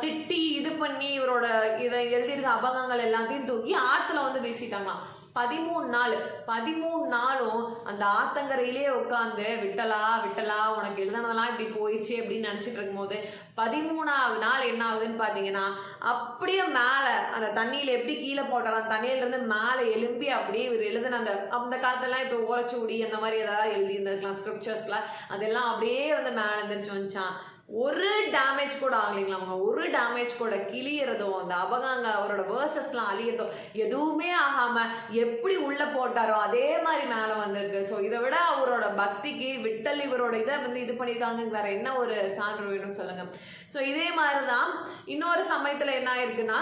திட்டி இது பண்ணி இவரோட இதை எழுதியிருக்க அபங்கங்கள் எல்லாத்தையும் தூக்கி ஆத்துல வந்து வீசிட்டாங்களாம். 13 நாளும் அந்த ஆத்தங்கரையிலே உட்காந்து விட்டலா விட்டலா உனக்கு எழுதுனதெல்லாம் இப்படி போயிடுச்சு அப்படின்னு நினச்சிட்டு இருக்கும்போது 13ஆவது நாள் என்ன ஆகுதுன்னு பார்த்தீங்கன்னா, அப்படியே மேலே அந்த தண்ணியில் எப்படி கீழே போட்டாலும் தண்ணியிலேருந்து மேலே எழும்பி அப்படியே இவர் எழுதுன அந்த காலத்தெல்லாம் இப்போ ஓலைச்சுவடி அந்த மாதிரி ஏதாவது எழுதியிருந்திருக்கலாம் ஸ்கிரிப்சர்ஸில், அதெல்லாம் அப்படியே வந்து மேலே எழுந்திரிச்சு வந்துச்சான். ஒரு டேமேஜ் கூட ஆகலைங்களா அவங்க, ஒரு டேமேஜ் கூட கிளியறதோ அந்த அபகாங்க அவரோட வேர்சஸ்லாம் அழியறதோ எதுவுமே ஆகாம எப்படி உள்ள போட்டாரோ அதே மாதிரி மேல வந்திருக்கு. ஸோ இதை விட அவரோட பக்திக்கு விட்டல் இவரோட இதை வந்து இது பண்ணியிருக்காங்க, வேற என்ன ஒரு சான்று வேணும் சொல்லுங்க. ஸோ இதே மாதிரிதான் இன்னொரு சமயத்துல என்ன ஆயிருக்குன்னா,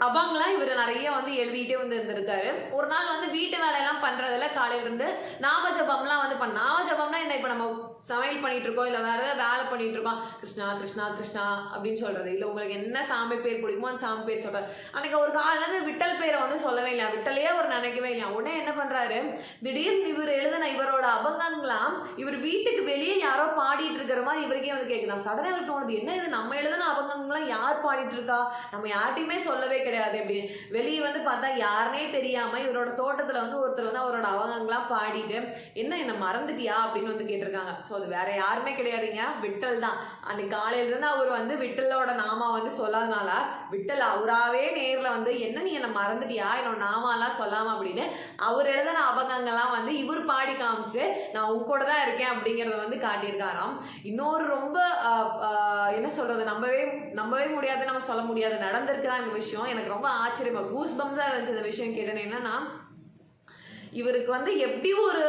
அபங்கெல்லாம் இவர் நிறைய வந்து எழுதிட்டே வந்து இருந்திருக்காரு. ஒரு நாள் வந்து வீட்டு வேலையெல்லாம் பண்றதுல காலையில இருந்து நாம ஜபம்லாம் வந்து நாம ஜபம்னா என்ன, இப்போ நம்ம சமையல் பண்ணிட்டு இருக்கோம் இல்லை வேற ஏதாவது வேலை பண்ணிட்டு இருக்கோம், கிருஷ்ணா கிருஷ்ணா கிருஷ்ணா அப்படின்னு சொல்றது, இல்லை உங்களுக்கு என்ன சாமி பேர் பிடிக்குமோ அந்த சாமி பேர் சொல்றாரு. அன்னைக்கு ஒரு காலையில இருந்து விட்டல் பேரை வந்து சொல்லவே இல்லையா, விட்டலையே அவர் நினைக்கவே இல்லையா. உடனே என்ன பண்றாரு, திடீர்னு இவர் எழுதின இவரோட அபங்கங்களாம் இவர் வீட்டுக்கு வெளியே யாரோ பாடிட்டு இருக்கிற மாதிரி இவருக்கே வந்து கேட்குதான். சடனே அவர் தோணுது, என்ன இது நம்ம எழுதின அபங்கங்கள்லாம் யார் பாடிட்டு இருக்கா, நம்ம யார்ட்டையுமே சொல்லவே கிடையாது அப்படின்னு. வெளியே வந்து பார்த்தா யாருனே தெரியாம இவரோட தோட்டத்துல வந்து ஒருத்தர் வந்து அவரோட அபங்கங்கள்லாம் பாடிட்டு என்ன மறந்துட்டியா அப்படின்னு வந்து கேட்டிருக்காங்க. ஸோ அது வேற யாருமே கிடையாதுங்க, விட்டல் தான். அன்னைக்கு காலையில இருந்து அவர் வந்து விட்டலோட நாமா வந்து சொல்லாதனால விட்டல் அவராவே நேர்ல வந்து என்ன நீ என்ன மறந்துட்டியா என்னோட நாமாலாம் சொல்லாம அப்படின்னு அவர் எழுதின அபங்கங்கள்லாம் வந்து இவர் பாடி காமிச்சு நான் உங்க கூட தான் இருக்கேன் அப்படிங்கறத வந்து காட்டியிருக்காராம். இன்னொரு ரொம்ப என்ன சொல்றது, நம்பவே முடியாது, நம்ம சொல்ல முடியாது, நடந்திருக்குதான் இந்த விஷயம். எனக்கு ரொம்ப ஆச்சரியமா கூஸ் பம்ஸா இருந்துச்சு இந்த விஷயம் கேட்டேன்னு. என்னன்னா, இவருக்கு வந்து எப்படி ஒரு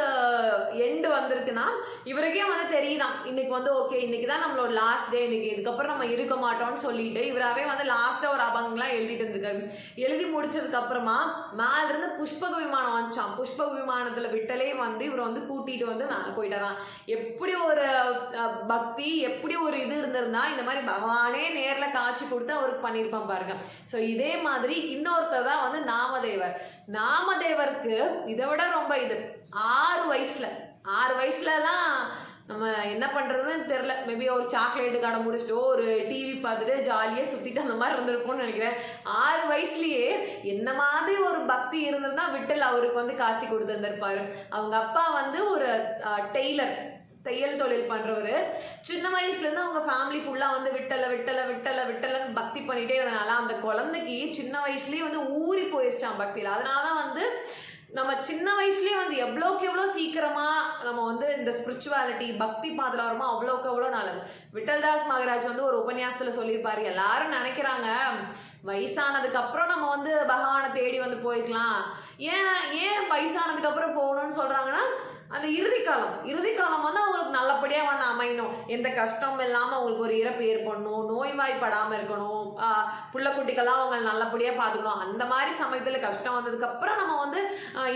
எண்டு வந்திருக்குன்னா, இவருக்கே வந்து தெரியுதான் இன்னைக்கு வந்து ஓகே இன்னைக்கு தான் நம்மளோட லாஸ்ட் டே, இன்னைக்கு இதுக்கப்புறம் நம்ம இருக்க மாட்டோம்னு சொல்லிட்டு இவராகவே வந்து லாஸ்டா ஒரு அபங்கெல்லாம் எழுதிட்டு இருந்திருக்காரு. எழுதி முடிச்சதுக்கு அப்புறமா மேல இருந்து புஷ்பக விமானம் வந்துச்சான். புஷ்பக விமானத்துல விட்டலே வந்து இவர் வந்து கூட்டிட்டு வந்து மேல போயிட்டாராம். எப்படி ஒரு பக்தி, எப்படி ஒரு இது இருந்திருந்தா இந்த மாதிரி பகவானே நேர்ல காட்சி கொடுத்து அவருக்கு பண்ணியிருப்பான் பாருங்க. ஸோ இதே மாதிரி இன்னொருத்தர் தான் வந்து நாமதேவருக்கு இதை விட ரொம்ப இது 6 வயசுலலாம் நம்ம என்ன பண்றதுன்னு தெரியல. மேபி ஒரு சாக்லேட்டு கடை முடிச்சுட்டோ ஒரு டிவி பார்த்துட்டு ஜாலியாக சுத்திட்டு அந்த மாதிரி இருந்திருப்போம்னு நினைக்கிறேன். 6 வயசுலயே என்ன மாதிரி ஒரு பக்தி இருந்திருந்தா விட்டல் அவருக்கு வந்து காட்சி கொடுத்துருந்திருப்பாரு. அவங்க அப்பா வந்து ஒரு தையல் தொழில் பண்றவரு. சின்ன வயசுல இருந்து அவங்க ஃபேமிலி ஃபுல்லா வந்து விட்டலன்னு பக்தி பண்ணிட்டே இருந்தனால அந்த குழந்தைக்கு சின்ன வயசுலயே வந்து ஊறி போயிடுச்சான் பக்தியில. அதனால வந்து நம்ம சின்ன வயசுலயே வந்து எவ்வளோக்கு எவ்வளோ சீக்கிரமா நம்ம வந்து இந்த ஸ்பிரிச்சுவாலிட்டி பக்தி பாத்துல வருமோ அவ்வளோக்கு எவ்வளோ நல்லது. விட்டல்தாஸ் மகராஜ் வந்து ஒரு உபன்யாசத்துல சொல்லியிருப்பாரு, எல்லாரும் நினைக்கிறாங்க வயசானதுக்கு அப்புறம் நம்ம வந்து பகவானை தேடி வந்து போய்க்கலாம், ஏன் வயசானதுக்கு அப்புறம் போகணும்னு சொல்றாங்கன்னா, அந்த இறுதி காலம் வந்து அவங்களுக்கு நல்லபடியா வந்து அமையணும், எந்த கஷ்டமும் இல்லாம அவங்களுக்கு ஒரு இறப்பு ஏற்படணும், நோய்வாய்ப்படாம இருக்கணும், புள்ள குட்டிக்கெல்லாம் அவங்க நல்லபடியா பார்த்துக்கணும். அந்த மாதிரி சமயத்துல கஷ்டம் வந்ததுக்கு அப்புறம் நம்ம வந்து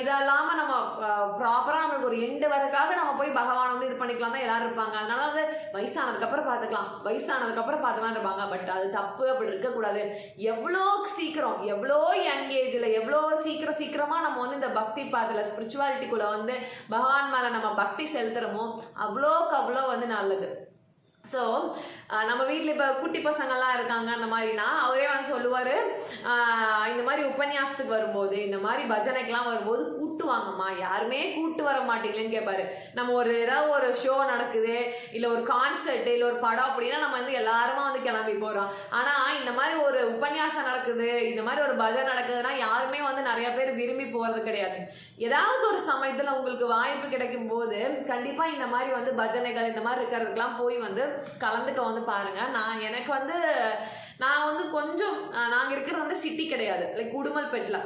இதெல்லாம நம்ம ப்ராப்பரா நம்மளுக்கு ஒரு எண்டு வரக்காக நம்ம போய் பகவான் வந்து இது பண்ணிக்கலாம் தான் எல்லாரும் இருப்பாங்க. அதனால வந்து வயசானதுக்கு அப்புறம் பார்த்துக்கலாம் இருப்பாங்க. பட் அது தப்பு, அப்படி இருக்கக்கூடாது. எவ்வளோ சீக்கிரம், எவ்வளோ யங் ஏஜ்ல எவ்வளோ சீக்கிரமா நம்ம வந்து இந்த பக்தி பாத்துல ஸ்பிரிச்சுவாலிட்டிக்குள்ள வந்து பகவான் மேல நம்ம பக்தி செலுத்துறோமோ அவ்வளோக்கு அவ்வளோ வந்து நல்லது. ஸோ நம்ம வீட்டில் இப்போ குட்டி பசங்கள்லாம் இருக்காங்க அந்த மாதிரினா அவரே வந்து சொல்லுவார், இந்த மாதிரி உபன்யாசத்துக்கு வரும்போது இந்த மாதிரி பஜனைக்கெலாம் வரும்போது கூட்டு வாங்கம்மா, யாருமே கூட்டு வர மாட்டீங்களேன்னு கேட்பாரு. நம்ம ஏதாவது ஒரு ஷோ நடக்குது, இல்லை ஒரு கான்சர்ட், இல்லை ஒரு படம் அப்படின்னா நம்ம வந்து எல்லாருமா வந்து கிளம்பி போகிறோம். ஆனால் இந்த மாதிரி ஒரு உபன்யாசம் நடக்குது, இந்த மாதிரி ஒரு பஜனை நடக்குதுன்னா யாருமே வந்து நிறைய பேர் விரும்பி போகிறது கிடையாது. ஏதாவது ஒரு சமயத்தில் உங்களுக்கு வாய்ப்பு கிடைக்கும் போது கண்டிப்பாக இந்த மாதிரி வந்து பஜனைகள் இந்த மாதிரி இருக்கிறதுக்கெலாம் போய் வந்து கலந்துக்க வந்து பாருங்க. நான் வந்து கொஞ்சம் நாங்கள் இருக்கிறது வந்து சிட்டி கிடையாது, லைக் உடுமல்பேட்டில்.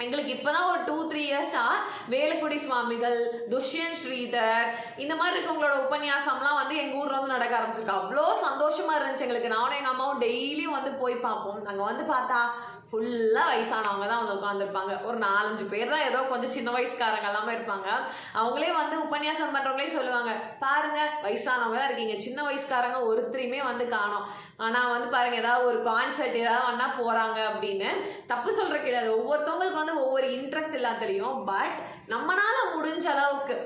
எங்களுக்கு இப்போதான் ஒரு 2-3 இயர்ஸாக வேலுக்குடி சுவாமிகள், துஷ்யந்த் ஸ்ரீதர் இந்த மாதிரி இருக்கவங்களோட உபன்யாசம்லாம் வந்து எங்கள் ஊரில் வந்து நடக்க ஆரம்பிச்சிருக்கு. அவ்வளோ சந்தோஷமாக இருந்துச்சு எங்களுக்கு. நானும் எங்கள் அம்மாவும் டெய்லியும் வந்து போய் பார்ப்போம். அங்கே வந்து பார்த்தா ஃபுல்லாக வயசானவங்க தான் வந்து உட்காந்துருப்பாங்க. ஒரு 4-5 பேர் தான் ஏதோ கொஞ்சம் சின்ன வயசுக்காரங்க எல்லாமே இருப்பாங்க. அவங்களே வந்து உபன்யாசம் பண்ணுறவங்களே சொல்லுவாங்க, பாருங்க வயசானவங்க தான் இருக்கீங்க, சின்ன வயசுக்காரங்க ஒருத்தரையுமே வந்து காணோம். ஆனால் வந்து பாருங்க ஏதாவது ஒரு கான்சர்ட் ஏதாவது வேணா போகிறாங்க அப்படின்னு. தப்பு சொல்கிற கிடையாது, ஒவ்வொருத்தவங்களுக்கு வந்து ஒவ்வொரு இன்ட்ரெஸ்ட் எல்லாம் தெரியும். பட் நம்மளால முடிஞ்ச அளவுக்கு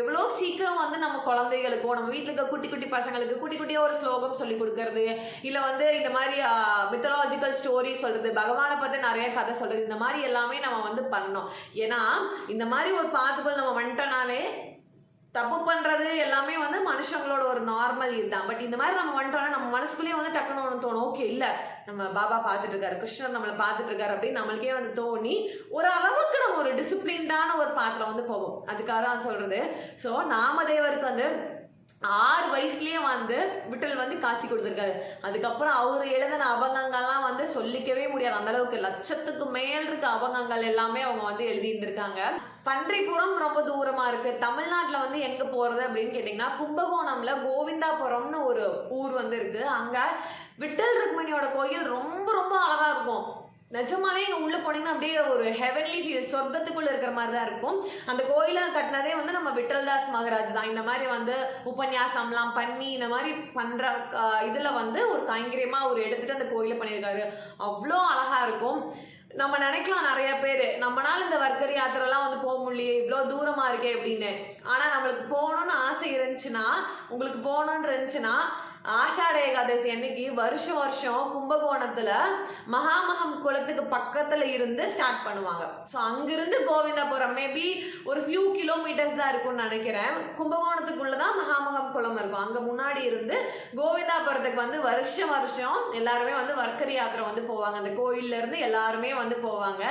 எவ்வளோ சீக்கிரம் வந்து நம்ம குழந்தைகளுக்கோ நம்ம வீட்டில் இருக்க குட்டி குட்டி பசங்களுக்கு குட்டி குட்டியாக ஒரு ஸ்லோகம் சொல்லி கொடுக்கறது, இல்லை வந்து இந்த மாதிரி மித்தலாஜிக்கல் ஸ்டோரி சொல்கிறது, பகவானை பற்றி நிறைய கதை சொல்கிறது, இந்த மாதிரி எல்லாமே நம்ம வந்து பண்ணோம். ஏன்னா இந்த மாதிரி ஒரு பாத்துக்குள் நம்ம வந்துட்டோம்னாவே தப்பு பண்ணுறது எல்லாமே வந்து மனுஷங்களோட ஒரு நார்மல் இதுதான். பட் இந்த மாதிரி நம்ம வந்துட்டோம்னா நம்ம மனசுக்குள்ளேயே வந்து டக்குன்னு ஒன்று தோணும், ஓகே இல்லை நம்ம பாபா பார்த்துட்டு இருக்காரு, கிருஷ்ணர் நம்மளை பார்த்துட்டு இருக்காரு அப்படின்னு நம்மளுக்கே வந்து தோணி ஒரு அளவுக்கு நம்ம ஒரு டிசிப்ளின்டான ஒரு பாத்தில் வந்து போவோம். அதுக்காக தான் சொல்கிறது. ஸோ நாமதேவருக்கு வந்து 6 வயசுலயே வந்து விட்டல் வந்து காட்சி கொடுத்துருக்காரு. அதுக்கப்புறம் அவர் எழுதின அபங்கங்கள்லாம் வந்து சொல்லிக்கவே முடியாது, அந்த அளவுக்கு லட்சத்துக்கு மேல் இருக்க அபங்கங்கள் எல்லாமே அவங்க வந்து எழுதியிருந்திருக்காங்க. பன்றிபுரம் ரொம்ப தூரமா இருக்கு. தமிழ்நாட்டில் வந்து எங்க போறது அப்படின்னு கேட்டீங்கன்னா, கும்பகோணம்ல கோவிந்தாபுரம்னு ஒரு ஊர் வந்து இருக்கு. அங்க விட்டல் ருக்மணியோட கோயில் ரொம்ப ரொம்ப அழகா இருக்கும். நிஜமாலே இங்கே உள்ளே போனீங்கன்னா அப்படியே ஒரு ஹெவன்லி ஃபீல், சொர்க்கத்துக்குள்ளே இருக்கிற மாதிரி தான் இருக்கும். அந்த கோயிலை கட்டினதே வந்து நம்ம விட்டல்தாஸ் மகாராஜ் தான். இந்த மாதிரி வந்து உபன்யாசம்லாம் பண்ணி இந்த மாதிரி பண்ணுற இதில் வந்து ஒரு கைங்கரியமாக அவர் எடுத்துகிட்டு அந்த கோயிலை பண்ணியிருக்காரு. அவ்வளோ அழகாக இருக்கும். நம்ம நினைக்கலாம் நிறைய பேர் நம்மளால இந்த வர்க்கரி யாத்திரைலாம் வந்து போக முடியலையே, இவ்வளோ தூரமாக இருக்கே அப்படின்னு. ஆனால் நம்மளுக்கு போகணுன்னு ஆசை இருந்துச்சுன்னா, உங்களுக்கு போகணுன்னு இருந்துச்சுன்னா, ஆஷாட ஏகாதசி அன்னைக்கு வருஷம் வருஷம் கும்பகோணத்துல மகாமகம் குளத்துக்கு பக்கத்துல இருந்து ஸ்டார்ட் பண்ணுவாங்க. ஸோ அங்கிருந்து கோவிந்தாபுரம் மேபி ஒரு ஃபியூ கிலோமீட்டர்ஸ் தான் இருக்கும்னு நினைக்கிறேன். கும்பகோணத்துக்குள்ளதான் மகாமகம் குளம் இருக்கும். அங்க முன்னாடி இருந்து கோவிந்தாபுரத்துக்கு வந்து வருஷம் வருஷம் எல்லாருமே வந்து வர்க்கரி யாத்திரை வந்து போவாங்க. அந்த கோயில்ல இருந்து எல்லாருமே வந்து போவாங்க.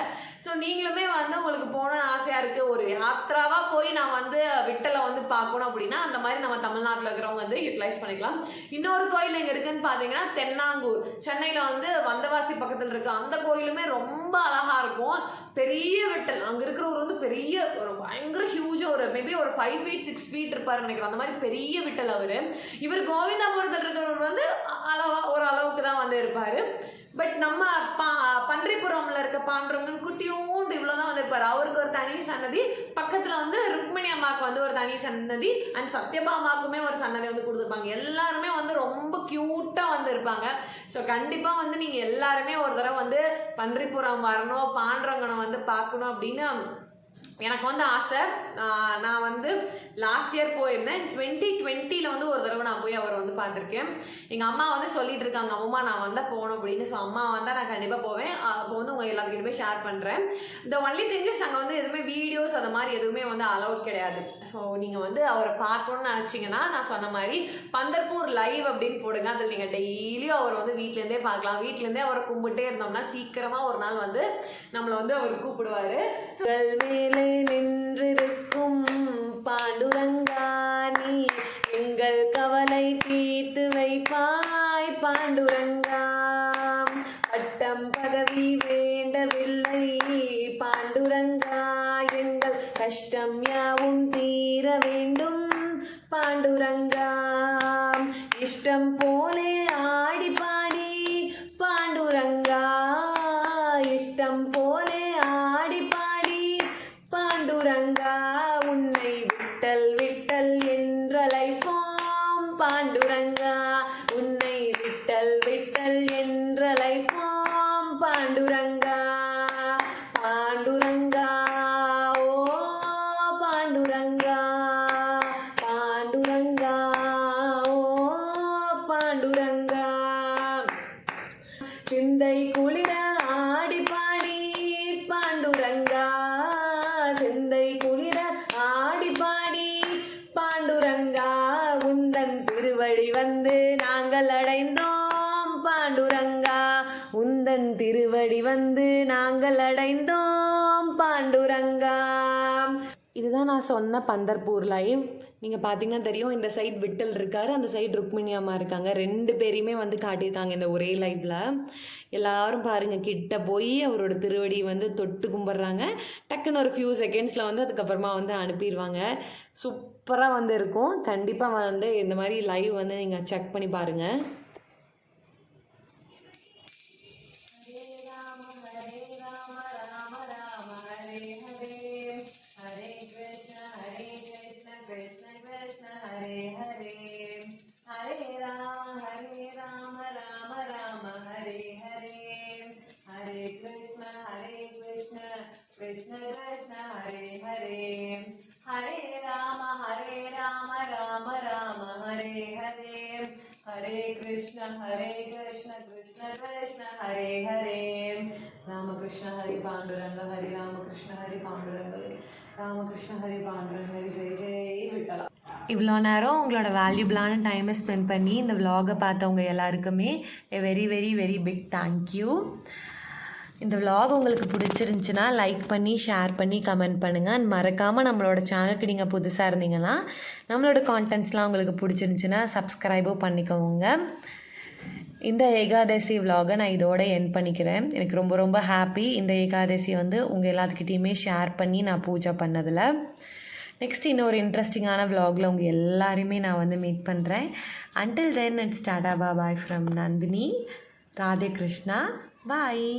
ஸோ நீங்களுமே வந்து உங்களுக்கு போகணும்னு ஆசையா இருக்கு, ஒரு யாத்திராவா போய் நான் வந்து விட்டலை வந்து பார்க்கணும் அப்படின்னா அந்த மாதிரி நம்ம தமிழ்நாட்டில் இருக்கிறவங்க வந்து யூட்டிலைஸ் பண்ணிக்கலாம். இன்னொரு கோயில் எங்க இருக்குன்னு பாத்தீங்கன்னா தென்னாங்கூர், சென்னையில வந்து வந்தவாசி பக்கத்துல இருக்கு. அந்த கோயிலுமே ரொம்ப அழகா இருக்கும். பெரிய விட்டல் அங்க இருக்கிறவர் வந்து பெரிய ஒரு பயங்கர ஹியூஜ், ஒரு மேபி ஒரு 5 feet 6 feet இருப்பாரு நினைக்கிறேன். அந்த மாதிரி பெரிய விட்டல் அவரு. இவர் கோவிந்தாபுரத்தில் இருக்கிறவர் வந்து ஒரு அளவுக்கு தான் வந்து இருப்பாரு. பட் நம்ம பன்றிபுரம்ல இருக்க பாண்டவங்க குட்டியோண்டு இவ்வளவுதான் வந்து இருப்பாரு. அவருக்கு ஒரு தனி சன்னதி, பக்கத்துல வந்து ருக்மிணி அம்மாவுக்கு வந்து ஒரு தனி சன்னதி, அண்ட் சத்யபாமாக்குமே ஒரு சன்னதி வந்து கொடுத்துருப்பாங்க. எல்லாருமே வந்து ரொம்ப கியூட்டா வந்து இருப்பாங்க. ஸோ கண்டிப்பா வந்து நீங்க எல்லாருமே ஒரு தடவை வந்து பன்றிபுரம் வரணும், பாண்டவங்கனை வந்து பார்க்கணும் அப்படின்னு எனக்கு வந்து ஆசை. நான் வந்து லாஸ்ட் இயர் போயிருந்தேன். 2020 வந்து ஒரு தடவை நான் போய் அவரை வந்து பார்த்துருக்கேன். எங்கள் அம்மா வந்து சொல்லிட்டு இருக்காங்க, அம்மா நான் வந்தால் போகணும் அப்படின்னு. ஸோ அம்மா வந்தால் நான் கண்டிப்பாக போவேன். அப்போ வந்து உங்கள் எல்லாத்துக்கிட்ட போய் ஷேர் பண்ணுறேன். இந்த ஒன்லி திங் இஸ் அங்கே வந்து எதுவுமே வீடியோஸ் அது மாதிரி எதுவுமே வந்து அலௌட் கிடையாது. ஸோ நீங்கள் வந்து அவரை பார்க்கணுன்னு நினச்சிங்கன்னா நான் சொன்ன மாதிரி பந்தர்பூர் லைவ் அப்படின்னு போடுங்க. அதில் நீங்கள் டெய்லியும் அவர் வந்து வீட்டிலேருந்தே பார்க்கலாம். வீட்டிலேருந்தே அவரை கும்பிட்டே இருந்தோம்னா சீக்கிரமாக ஒரு நாள் வந்து நம்மளை வந்து அவர் கூப்பிடுவார். மேலே நின்றிருக்கும் பாண்டுரங்கா நீ எங்கள் கவலை தீர்த்து வைப்பாய் பாண்டுரங்கா. பட்டம் பதவி வேண்டவில்லை பாண்டுரங்கா, எங்கள் கஷ்டம் யாவும் தீர வேண்டும் பாண்டுரங்கா. இஷ்டம் போலே ஆடி பாடி பாண்டுரங்கா, இஷ்டம் போலே ஆடி பாடி பாண்டுரங்கா. உன்னை விட்டல் விட்டல் என்றழைப்போம் பாண்டுரங்கா, உன்னை விட்டல் விட்டல் என்றழைப்போம் பாண்டுரங்கா. பாண்டுரங்கா ஓ பாண்டுரங்கா, பாண்டுரங்கா ஓ பாண்டுரங்கா. சிந்தை குளிர ஆடி பாடி பாண்டுரங்கா, சிந்தை குளிர ஆடி பாடி பாண்டுரங்கா. உந்தன் திருவடி வந்து நாங்கள் அடைந்தோம் பாண்டுரங்கா, உந்தன் திருவடி வந்து நாங்கள் அடைந்தோம் பாண்டுரங்கா. இதுதான் நான் சொன்ன பந்தர்பூர் லைவ். நீங்கள் பார்த்தீங்கன்னா தெரியும், இந்த சைடு விட்டல் இருக்கார், அந்த சைடு ருக்மிணி அம்மா இருக்காங்க. 2 பேரையுமே வந்து காட்டியிருக்காங்க இந்த ஒரே லைவில். எல்லாரும் பாருங்கள், கிட்ட போய் அவரோட திருவடி வந்து தொட்டு கும்பிட்றாங்க. டக்குன்னு ஒரு ஃபியூ செகண்ட்ஸில் வந்து அதுக்கப்புறமா வந்து அனுப்பிடுவாங்க. சூப்பராக வந்து இருக்கும். கண்டிப்பாக வந்து இந்த மாதிரி லைவ் வந்து நீங்கள் செக் பண்ணி பாருங்கள். ராமகிருஷ்ண ஹரி பாண்டுரங்க ஹரி ராமகிருஷ்ண ஹரி பாண்டுரங்க ராமகிருஷ்ண ஹரி பாண்டுரங்க ஹரி ஜெய் ஜெய் விட்டலா. இவ்வளோ நேரம் உங்களோட வேல்யூபிளான டைமை ஸ்பெண்ட் பண்ணி இந்த விலாகை பார்த்தவங்க எல்லாருக்குமே very very very big thank you. இந்த விலாக் உங்களுக்கு பிடிச்சிருந்துச்சின்னா லைக் பண்ணி ஷேர் பண்ணி கமெண்ட் பண்ணுங்கள். அண்ட் மறக்காமல் நம்மளோட சேனலுக்கு நீங்கள் புதுசாக இருந்தீங்கன்னா நம்மளோட கான்டென்ட்ஸ்லாம் உங்களுக்கு பிடிச்சிருந்துச்சின்னா சப்ஸ்கிரைபும் பண்ணிக்கோங்க. இந்த ஏகாதசி விலாகை நான் இதோட எண்ட் பண்ணிக்கிறேன். எனக்கு ரொம்ப ரொம்ப ஹாப்பி இந்த ஏகாதசி வந்து உங்கள் எல்லாத்துக்கிட்டேயுமே ஷேர் பண்ணி நான் பூஜை பண்ணதில். நெக்ஸ்ட் இன்னொரு இன்ட்ரெஸ்டிங்கான விலாகில் உங்கள் எல்லாரையுமே நான் வந்து மீட் பண்ணுறேன். Until then it's Tata bye from Nandini. Radhe Krishna. Bye.